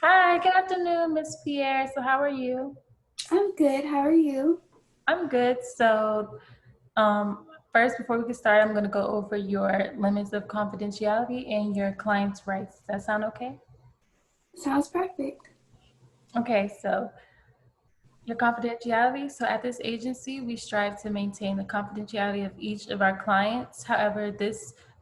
Hi, good afternoon, Miss Pierre. So how are you? I'm good. How are you? I'm good. First, before we get started, I'm going to go over your limits of confidentiality and your client's rights. Does that sound okay? Sounds perfect. Okay, so your confidentiality. So at this agency, we strive to maintain the confidentiality of each of our clients. However,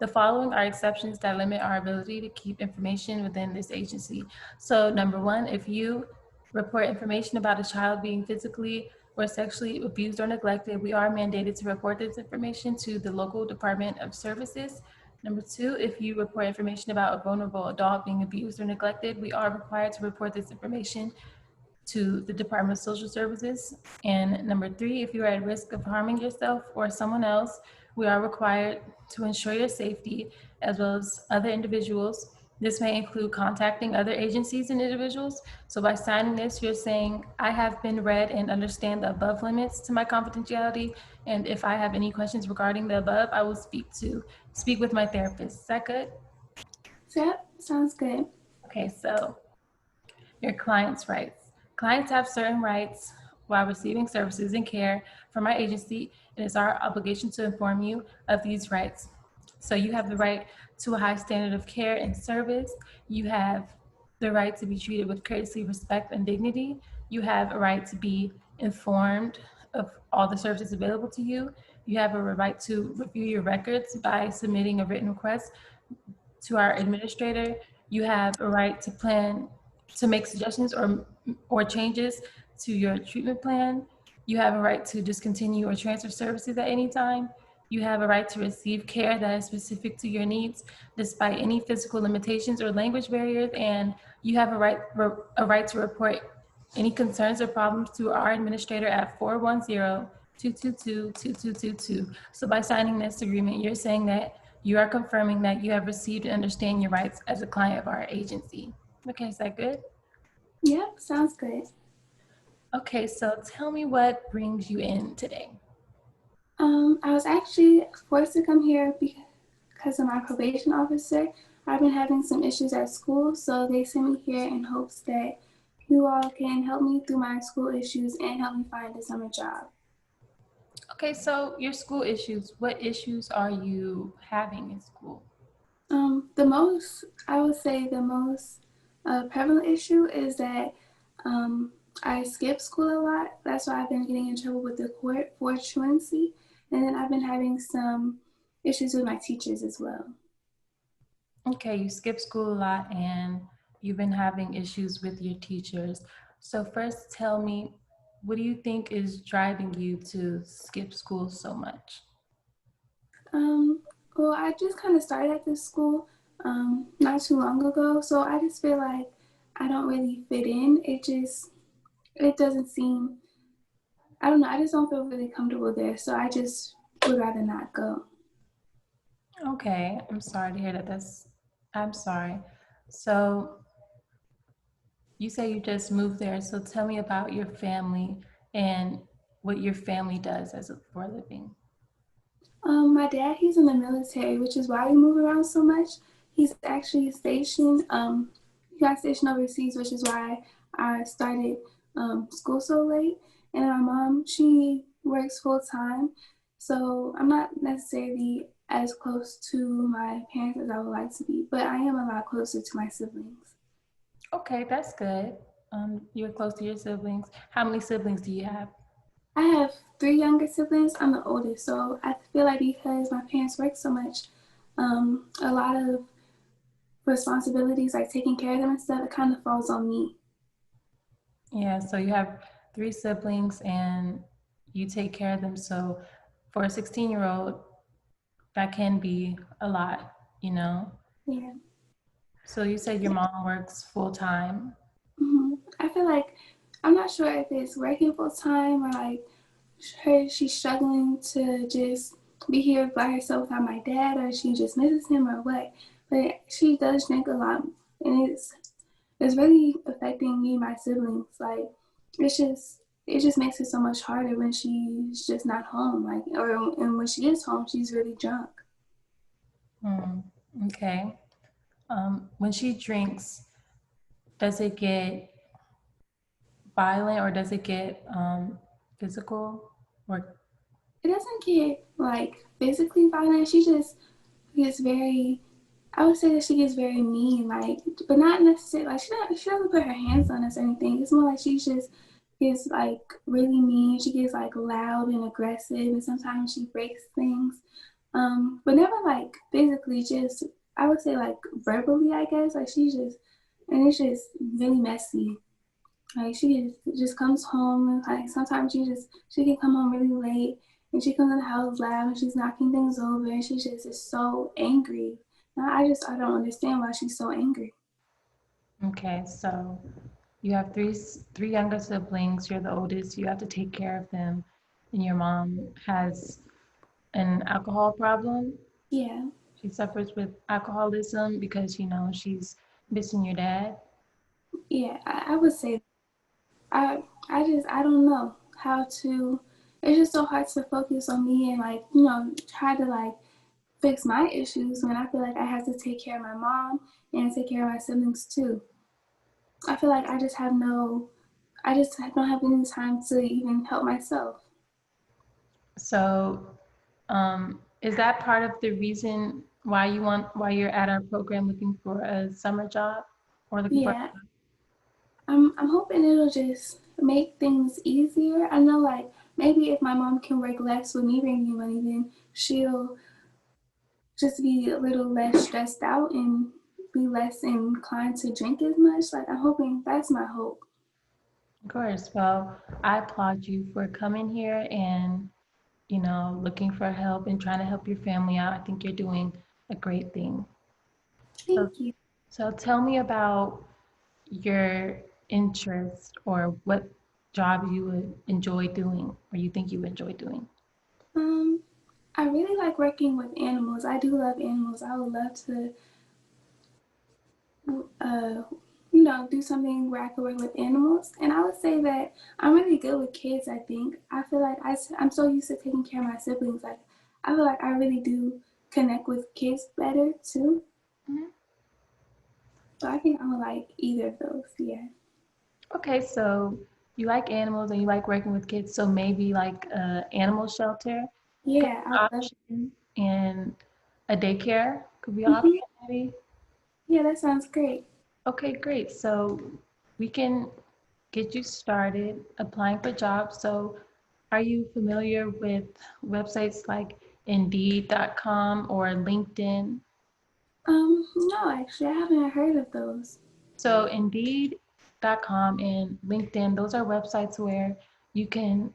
the following are exceptions that limit our ability to keep information within this agency. So number one, if you report information about a child being physically or sexually abused or neglected, we are mandated to report this information to the local Department of Services. Number two, if you report information about a vulnerable adult being abused or neglected, we are required to report this information to the Department of Social Services. And number three, if you are at risk of harming yourself or someone else, we are required to ensure your safety as well as other individuals. This may include contacting other agencies and individuals. So by signing this, you're saying, I have been read and understand the above limits to my confidentiality. And if I have any questions regarding the above, I will speak with my therapist. Is that good? So, yep, sounds good. Okay, so your client's rights. Clients have certain rights while receiving services and care from our agency. It is our obligation to inform you of these rights. So you have the right to a high standard of care and service. You have the right to be treated with courtesy, respect, and dignity. You have a right to be informed of all the services available to you. You have a right to review your records by submitting a written request to our administrator. You have a right to plan to make suggestions or changes to your treatment plan. You have a right to discontinue or transfer services at any time. You have a right to receive care that is specific to your needs despite any physical limitations or language barriers. And you have a right to report any concerns or problems to our administrator at 410-222-2222. So by signing this agreement, you're saying that you are confirming that you have received and understand your rights as a client of our agency. Okay, is that good? Yep, sounds good. Okay, so tell me what brings you in today. I was actually forced to come here because of my probation officer. I've been having some issues at school, so they sent me here in hopes that you all can help me through my school issues and help me find a summer job. Okay, so your school issues, what issues are you having in school? I would say the most prevalent issue is that um, I skip school a lot. That's why I've been getting in trouble with the court for truancy. And then I've been having some issues with my teachers as well. Okay, you skip school a lot and you've been having issues with your teachers. So first tell me, what do you think is driving you to skip school so much? Um, well, I just kind of started at this school not too long ago, so I just feel like I don't really fit in. It doesn't seem, I don't know, I just don't feel really comfortable there, so I just would rather not go. Okay, I'm sorry to hear that. I'm sorry. So you say you just moved there. So tell me about your family and what your family does for a living. My dad, he's in the military, which is why we move around so much. He's actually stationed, he got stationed overseas, which is why I started school so late. And my mom, she works full time. So I'm not necessarily as close to my parents as I would like to be, but I am a lot closer to my siblings. Okay, that's good. You're close to your siblings. How many siblings do you have? I have three younger siblings. I'm the oldest. So I feel like because my parents work so much, a lot of responsibilities like taking care of them and stuff, it kind of falls on me. Yeah, so you have three siblings and you take care of them. So for a 16-year-old, that can be a lot, you know? Yeah. So you said your mom works full time. I feel like I'm not sure if it's working full time or like she's struggling to just be here by herself without my dad or she just misses him or what. But she does drink a lot and it's really affecting me and my siblings. Like it just makes it so much harder when she's just not home. Like or and when she is home, she's really drunk. Hmm. Okay. When she drinks, does it get violent or does it get physical? Or It doesn't get like physically violent. She just gets very. I would say that she gets very mean, like, but not necessarily like she doesn't put her hands on us or anything. It's more like she just gets like really mean. She gets like loud and aggressive, and sometimes she breaks things. But never like physically. Just I would say like verbally. I guess like she just and it's just really messy. Like just comes home and like sometimes she can come home really late and she comes in the house loud and she's knocking things over and she just is so angry. Now I don't understand why she's so angry. okay, so you have three younger siblings. You're the oldest. You have to take care of them, and your mom has an alcohol problem. Yeah, She suffers with alcoholism because she's missing your dad. yeah, I would say I don't know how to. It's just so hard to focus on me and like try to like fix my issues when I feel like I have to take care of my mom and take care of my siblings too. I feel like I just don't have any time to even help myself. So, is that part of the reason why you're at our program looking for a summer job or looking for? Yeah, I'm hoping it'll just make things easier. I know like maybe if my mom can work less with me bringing money, then she'll just be a little less stressed out and be less inclined to drink as much. Like I'm hoping that's my hope. Of course. Well, I applaud you for coming here and looking for help and trying to help your family out. I think you're doing a great thing. So, Thank you. so tell me about your interest or what job you would enjoy doing or you think you enjoy doing. Um, I really like working with animals. I do love animals. I would love to uh, do something where I could work with animals. And I would say that I'm really good with kids, I think. I feel like I'm so used to taking care of my siblings. Like, I feel like I really do connect with kids better too. Mhm. So I think I would like either of those. Yeah. Okay, so you like animals and you like working with kids, so maybe like a animal shelter could Yeah, be I an love. option and a daycare could be an Hmm. option maybe. Yeah, that sounds great. Okay, great. So we can get you started applying for jobs. So are you familiar with websites like Indeed.com or LinkedIn? No, actually, I haven't heard of those. So Indeed.com and LinkedIn, those are websites where you can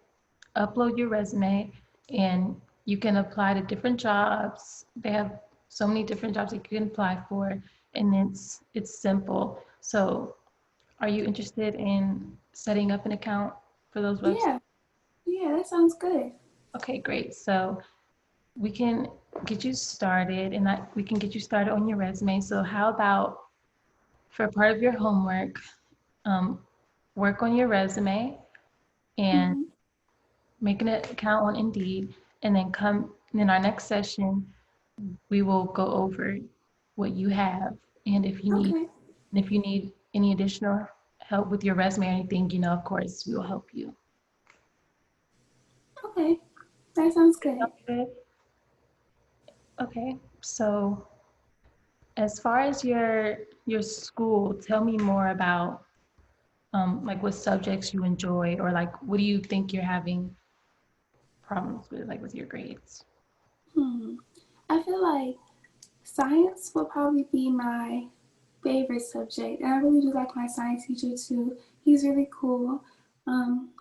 upload your resume and you can apply to different jobs. They have so many different jobs that you can apply for, and it's simple. So are you interested in setting up an account for those websites? Yeah, yeah, that sounds good. Okay, great. So we can get you started and we can get you started on your resume. So how about for part of your homework, um, work on your resume and Hmm. make an account on Indeed, and then come in our next session, we will go over what you have and Okay, if you need any additional help with your resume or anything, of course, we will help you. okay, that sounds good. Sounds good? Okay. So as far as your school, tell me more about like what subjects you enjoy or like what do you think you're having problems with, like with your grades? Hmm. I feel like science will probably be my favorite subject, and I really do like my science teacher too. He's really cool.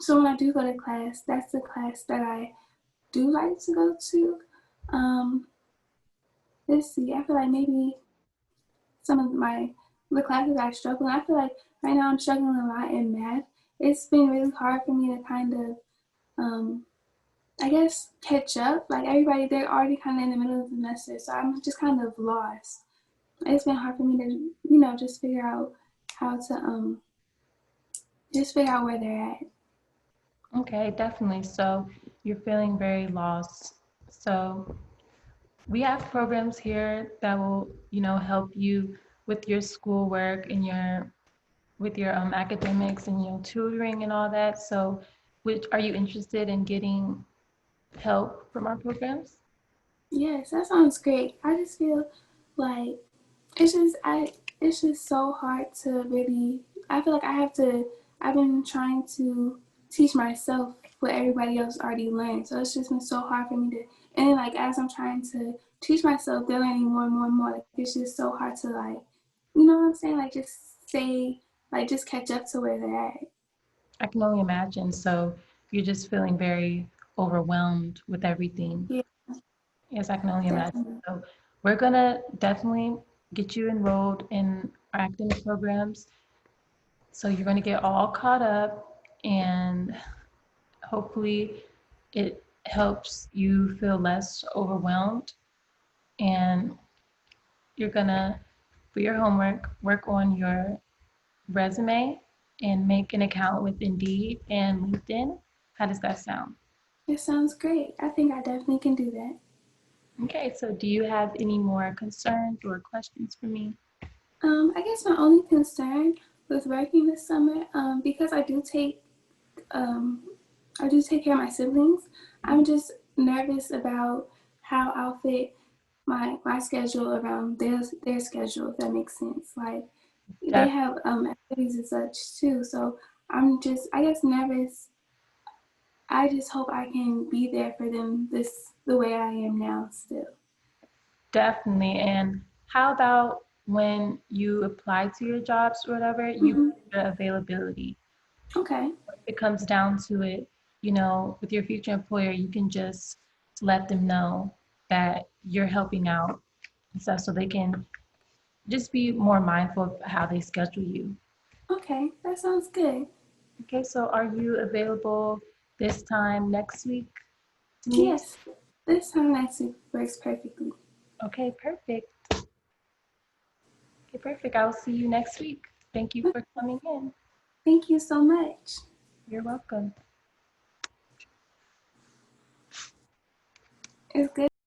So when I do go to class, that's the class that I do like to go to. Um, let's see. I feel like maybe some of my the classes I struggle in. I feel like right now I'm struggling a lot in math. It's been really hard for me to kind of um, I guess catch up. Like everybody, they're already kind of in the middle of the semester, so I'm just kind of lost. It's been hard for me to just figure out how to just figure out where they're at. Okay, definitely. So you're feeling very lost. So we have programs here that will, help you with your schoolwork and your with your academics and tutoring and all that. So, which are you interested in getting help from our programs? Yes, that sounds great. I just feel like it's just I it's just so hard to really I feel like I've been trying to teach myself what everybody else already learned. So it's just been so hard for me to and then like as I'm trying to teach myself, they're learning more and more and more. Like it's just so hard to like you know what I'm saying? Like just say like just catch up to where they're at. I can only imagine. So, you're just feeling very overwhelmed with everything. Yeah, Yes, I can only imagine. definitely. So, we're gonna definitely get you enrolled in our academic programs. So, you're gonna get all caught up, and hopefully, it helps you feel less overwhelmed. And you're gonna, for your homework, work on your resume and make an account with Indeed and LinkedIn. How does that sound? It sounds great. I think I definitely can do that. Okay, so do you have any more concerns or questions for me? I guess my only concern with working this summer, because um, I do take care of my siblings. I'm just nervous about how I'll fit my schedule around their schedule. If that makes sense. Like they Def- have activities and such too. So I'm just I guess nervous. I just hope I can be there for them the way I am now still. Definitely. And how about when you apply to your jobs or whatever, you Hmm. put your availability. Okay. If it comes down to it, with your future employer, you can just let them know that you're helping out and stuff so they can just be more mindful of how they schedule you. Okay. That sounds good. Okay, so are you available this time next week to meet? Yes. This time next week works perfectly. Okay, perfect. Okay, perfect. I'll see you next week. Thank you for coming in. Thank you so much. You're welcome. It's good